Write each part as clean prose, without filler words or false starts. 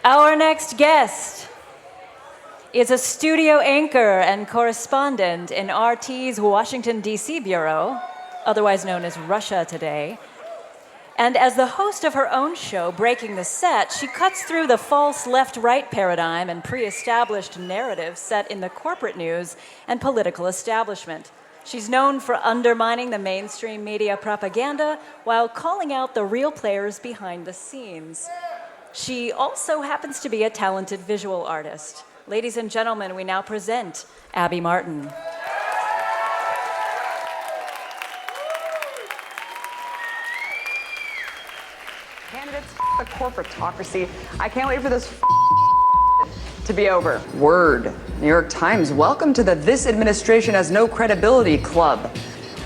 Our next guest is a studio anchor and correspondent in RT's Washington, D.C. bureau, otherwise known as Russia Today. And as the host of her own show, Breaking the Set, she cuts through the false left-right paradigm and pre-established narrative set in the corporate news and political establishment. She's known for undermining the mainstream media propaganda while calling out the real players behind the scenes. She also happens to be a talented visual artist. Ladies and gentlemen, we now present Abby Martin. Candidates, the corporatocracy. I can't wait for this to be over. Word. New York Times, welcome to the This Administration Has No Credibility Club.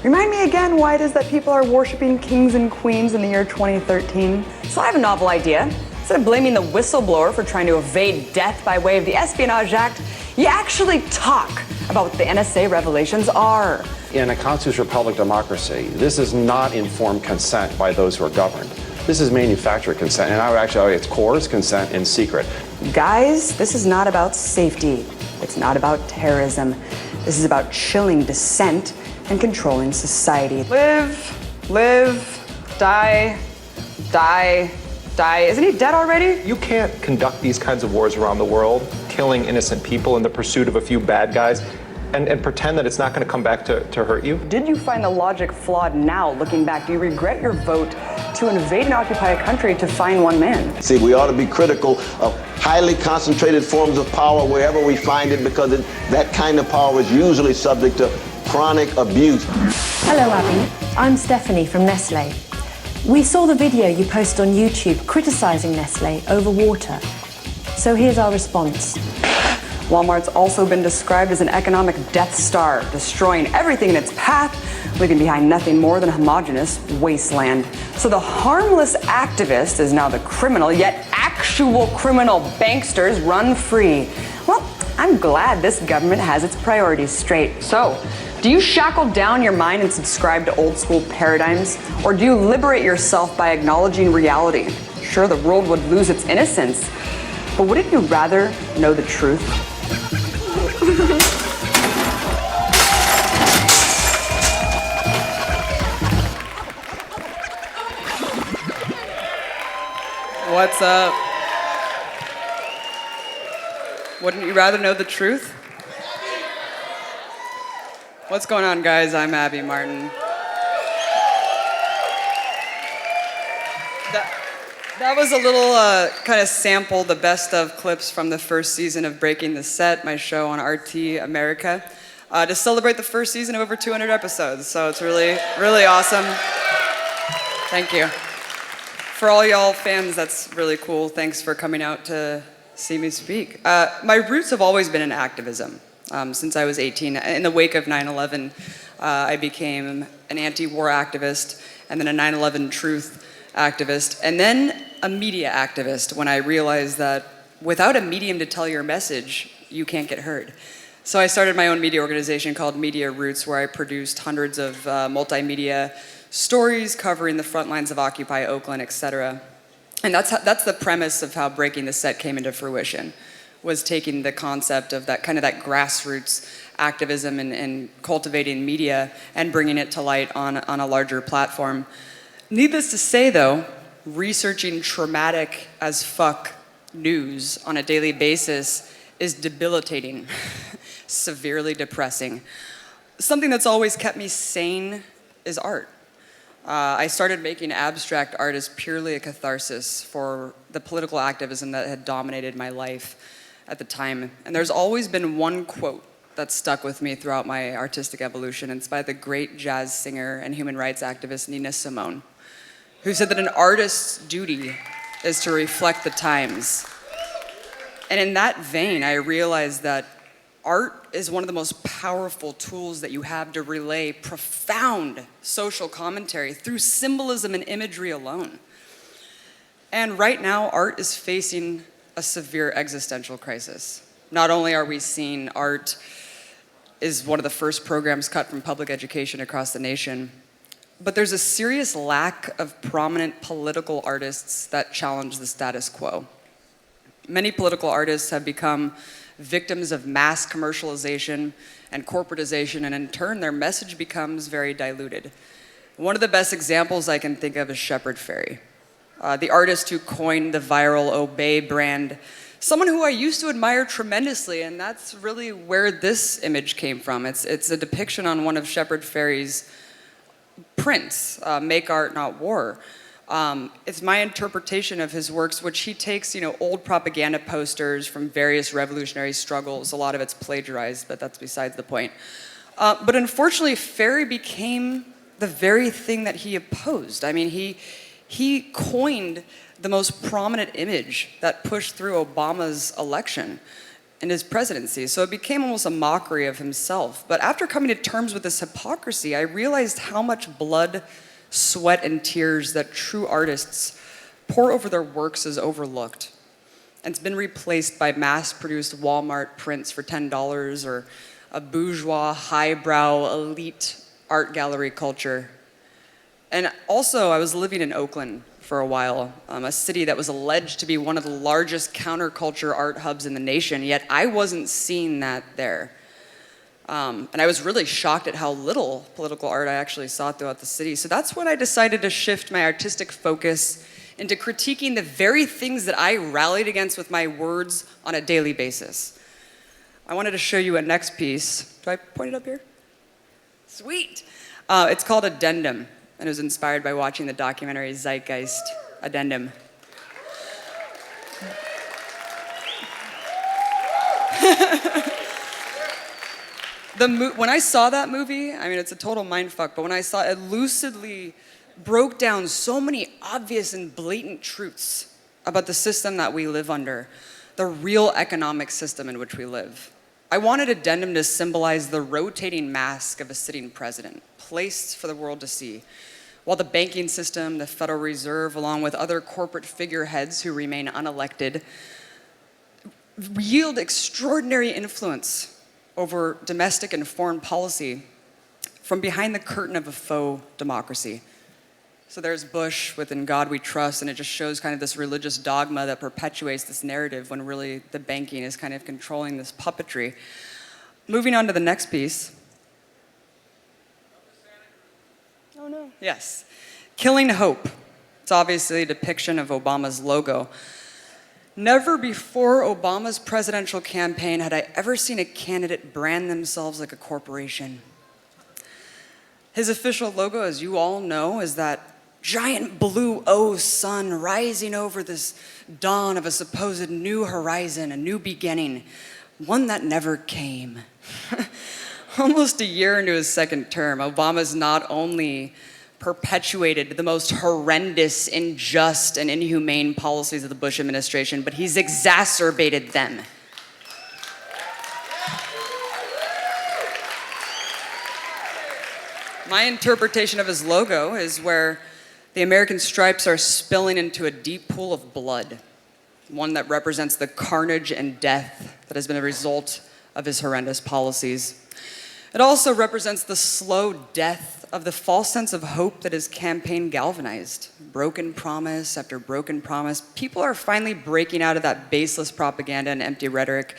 Remind me again why it is that people are worshiping kings and queens in the year 2013. So I have a novel idea. Instead of blaming the whistleblower for trying to evade death by way of the Espionage Act, you actually talk about what the NSA revelations are. In a constitutional republic democracy, this is not informed consent by those who are governed. This is manufactured consent, and I would actually argue it's coerced consent in secret. Guys, this is not about safety. It's not about terrorism. This is about chilling dissent and controlling society. Live, die, die, die. Isn't he dead already? You can't conduct these kinds of wars around the world, killing innocent people in the pursuit of a few bad guys, and pretend that it's not going to come back to hurt you. Did you find the logic flawed now, looking back? Do you regret your vote to invade and occupy a country to find one man? See, we ought to be critical of highly concentrated forms of power wherever we find it, because that kind of power is usually subject to chronic abuse. Hello, Abby. I'm Stephanie from Nestle. We saw the video you posted on YouTube criticizing Nestle over water. So here's our response. Walmart's also been described as an economic Death Star, destroying everything in its path, leaving behind nothing more than a homogeneous wasteland. So the harmless activist is now the criminal, yet actual criminal banksters run free. Well, I'm glad this government has its priorities straight. So, do you shackle down your mind and subscribe to old school paradigms? Or do you liberate yourself by acknowledging reality? Sure, the world would lose its innocence, but wouldn't you rather know the truth? What's up? Wouldn't you rather know the truth? What's going on, guys? I'm Abby Martin. That was a little kind of sample, the best of clips from the first season of Breaking the Set, my show on RT America, to celebrate the first season of over 200 episodes. So it's really, really awesome. Thank you. For all y'all fans, that's really cool. Thanks for coming out to see me speak. My roots have always been in activism. Since I was 18. In the wake of 9/11, I became an anti-war activist, and then a 9/11 truth activist, and then a media activist when I realized that without a medium to tell your message, you can't get heard. So I started my own media organization called Media Roots, where I produced hundreds of multimedia stories covering the front lines of Occupy Oakland, etc. And that's the premise of how Breaking the Set came into fruition, was taking the concept of that kind of that grassroots activism and cultivating media and bringing it to light on a larger platform. Needless to say, though, researching traumatic as fuck news on a daily basis is debilitating, severely depressing. Something that's always kept me sane is art. I started making abstract art as purely a catharsis for the political activism that had dominated my life at the time. And there's always been one quote that stuck with me throughout my artistic evolution. It's by the great jazz singer and human rights activist Nina Simone, who said that an artist's duty is to reflect the times. And in that vein, I realized that art is one of the most powerful tools that you have to relay profound social commentary through symbolism and imagery alone. And right now, art is facing a severe existential crisis. Not only are we seeing art is one of the first programs cut from public education across the nation, but there's a serious lack of prominent political artists that challenge the status quo. Many political artists have become victims of mass commercialization and corporatization, and in turn, their message becomes very diluted. One of the best examples I can think of is Shepard Fairey, the artist who coined the viral Obey brand, someone who I used to admire tremendously, and that's really where this image came from. It's a depiction on one of Shepard Fairey's prints, Make Art, Not War. It's my interpretation of his works, which he takes, old propaganda posters from various revolutionary struggles. A lot of it's plagiarized, but that's besides the point. But unfortunately, Fairey became the very thing that he opposed. I mean, he coined the most prominent image that pushed through Obama's election and his presidency. So it became almost a mockery of himself. But after coming to terms with this hypocrisy, I realized how much blood, sweat, and tears that true artists pour over their works is overlooked. And it's been replaced by mass-produced Walmart prints for $10 or a bourgeois, highbrow, elite art gallery culture. And also, I was living in Oakland for a while, a city that was alleged to be one of the largest counterculture art hubs in the nation, yet I wasn't seeing that there. And I was really shocked at how little political art I actually saw throughout the city. So that's when I decided to shift my artistic focus into critiquing the very things that I rallied against with my words on a daily basis. I wanted to show you a next piece. Do I point it up here? Sweet. It's called Addendum, and it was inspired by watching the documentary Zeitgeist, Addendum. When I saw that movie, I mean, it's a total mindfuck, but when I saw it, lucidly broke down so many obvious and blatant truths about the system that we live under, the real economic system in which we live. I wanted Addendum to symbolize the rotating mask of a sitting president, placed for the world to see, while the banking system, the Federal Reserve, along with other corporate figureheads who remain unelected, yield extraordinary influence over domestic and foreign policy from behind the curtain of a faux democracy. So there's Bush with "In God We Trust," and it just shows kind of this religious dogma that perpetuates this narrative when really the banking is kind of controlling this puppetry. Moving on to the next piece. Oh no. Yes. Killing Hope. It's obviously a depiction of Obama's logo. Never before Obama's presidential campaign had I ever seen a candidate brand themselves like a corporation. His official logo, as you all know, is that giant blue O sun rising over this dawn of a supposed new horizon, a new beginning, one that never came. Almost a year into his second term, Obama's not only perpetuated the most horrendous, unjust, and inhumane policies of the Bush administration, but he's exacerbated them. My interpretation of his logo is where the American stripes are spilling into a deep pool of blood, one that represents the carnage and death that has been a result of his horrendous policies. It also represents the slow death of the false sense of hope that his campaign galvanized. Broken promise after broken promise. People are finally breaking out of that baseless propaganda and empty rhetoric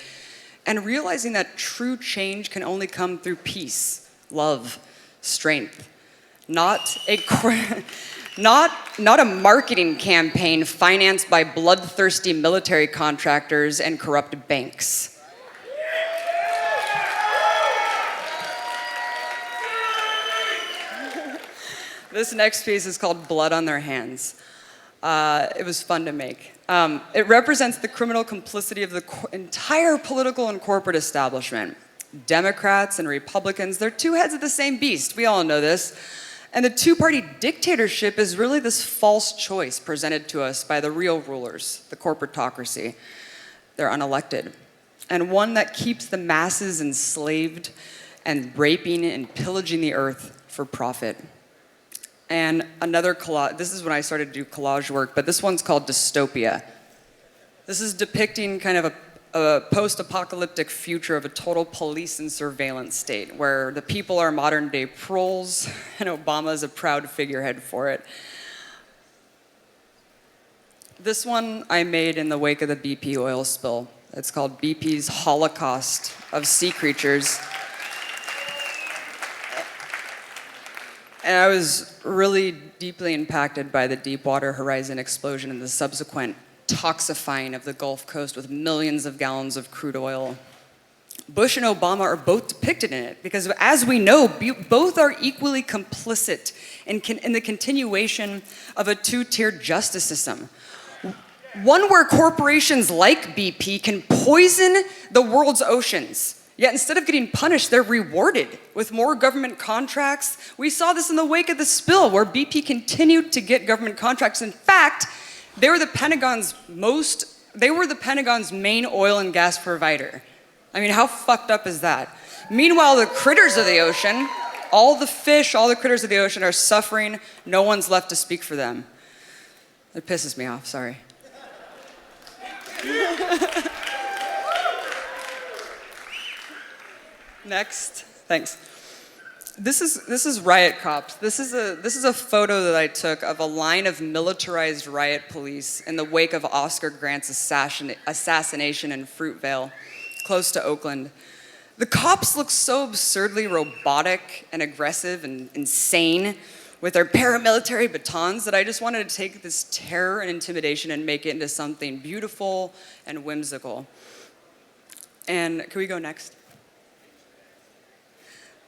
and realizing that true change can only come through peace, love, strength, not a marketing campaign financed by bloodthirsty military contractors and corrupt banks. This next piece is called Blood on Their Hands. It was fun to make. It represents the criminal complicity of the entire political and corporate establishment. Democrats and Republicans, they're two heads of the same beast. We all know this. And the two-party dictatorship is really this false choice presented to us by the real rulers, the corporatocracy. They're unelected. And one that keeps the masses enslaved and raping and pillaging the earth for profit. And another collage, this is when I started to do collage work, but this one's called Dystopia. This is depicting kind of a post-apocalyptic future of a total police and surveillance state where the people are modern-day proles and Obama is a proud figurehead for it. This one I made in the wake of the BP oil spill. It's called BP's Holocaust of Sea Creatures. And I was really deeply impacted by the Deepwater Horizon explosion and the subsequent toxifying of the Gulf Coast with millions of gallons of crude oil. Bush and Obama are both depicted in it because, as we know, both are equally complicit in the continuation of a two-tiered justice system. One where corporations like BP can poison the world's oceans. Yet instead of getting punished, they're rewarded with more government contracts. We saw this in the wake of the spill, where BP continued to get government contracts. In fact, they were the Pentagon's main oil and gas provider. I mean, how fucked up is that? Meanwhile, the critters of the ocean, all the fish, all the critters of the ocean are suffering. No one's left to speak for them. It pisses me off, sorry. Next, thanks. This is riot cops. This is a photo that I took of a line of militarized riot police in the wake of Oscar Grant's assassination in Fruitvale, close to Oakland. The cops look so absurdly robotic and aggressive and insane with their paramilitary batons that I just wanted to take this terror and intimidation and make it into something beautiful and whimsical. And can we go next?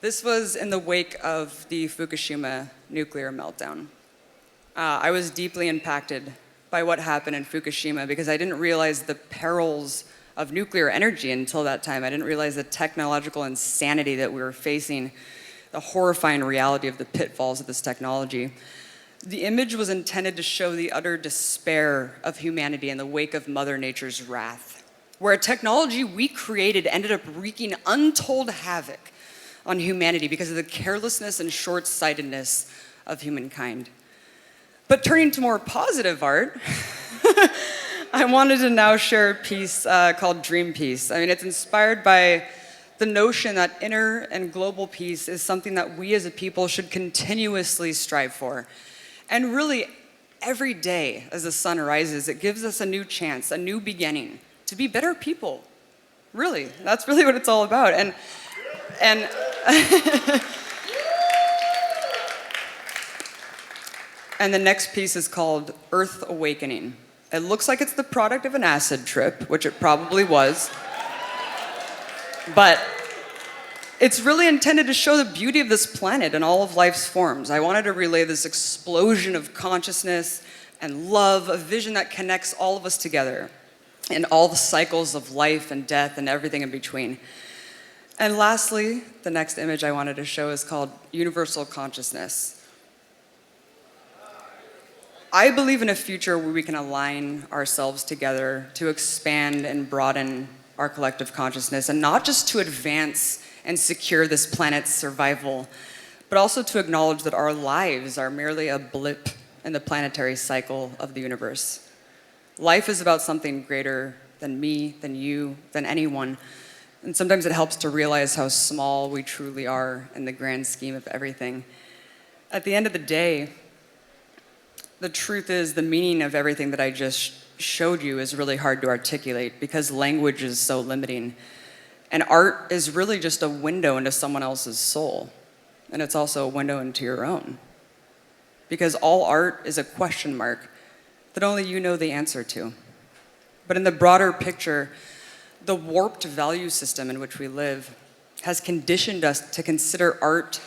This was in the wake of the Fukushima nuclear meltdown. I was deeply impacted by what happened in Fukushima because I didn't realize the perils of nuclear energy until that time. I didn't realize the technological insanity that we were facing, the horrifying reality of the pitfalls of this technology. The image was intended to show the utter despair of humanity in the wake of Mother Nature's wrath, where a technology we created ended up wreaking untold havoc on humanity because of the carelessness and short-sightedness of humankind. But turning to more positive art, I wanted to now share a piece called Dream Peace. I mean, it's inspired by the notion that inner and global peace is something that we as a people should continuously strive for. And really, every day as the sun rises, it gives us a new chance, a new beginning to be better people. Really, that's really what it's all about. And and the next piece is called Earth Awakening. It looks like it's the product of an acid trip, which it probably was. But it's really intended to show the beauty of this planet and all of life's forms. I wanted to relay this explosion of consciousness and love, a vision that connects all of us together in all the cycles of life and death and everything in between. And lastly, the next image I wanted to show is called Universal Consciousness. I believe in a future where we can align ourselves together to expand and broaden our collective consciousness, and not just to advance and secure this planet's survival, but also to acknowledge that our lives are merely a blip in the planetary cycle of the universe. Life is about something greater than me, than you, than anyone. And sometimes it helps to realize how small we truly are in the grand scheme of everything. At the end of the day, the truth is the meaning of everything that I just showed you is really hard to articulate because language is so limiting. And art is really just a window into someone else's soul. And it's also a window into your own. Because all art is a question mark that only you know the answer to. But in the broader picture, the warped value system in which we live has conditioned us to consider art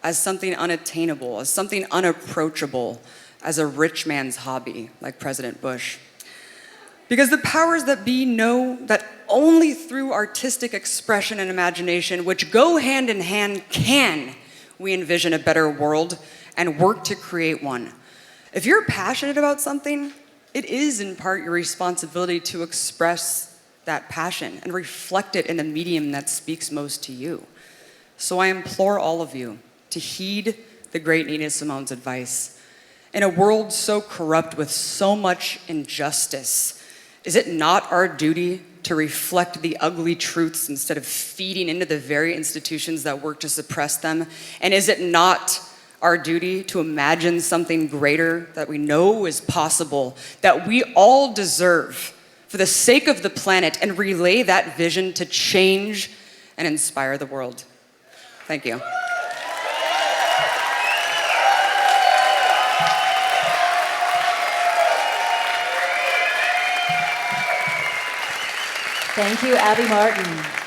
as something unattainable, as something unapproachable, as a rich man's hobby, like President Bush. Because the powers that be know that only through artistic expression and imagination, which go hand in hand, can we envision a better world and work to create one. If you're passionate about something, it is in part your responsibility to express that passion and reflect it in the medium that speaks most to you. So I implore all of you to heed the great Nina Simone's advice. In a world so corrupt with so much injustice, is it not our duty to reflect the ugly truths instead of feeding into the very institutions that work to suppress them? And is it not our duty to imagine something greater that we know is possible, that we all deserve for the sake of the planet, and relay that vision to change and inspire the world. Thank you. Thank you, Abby Martin.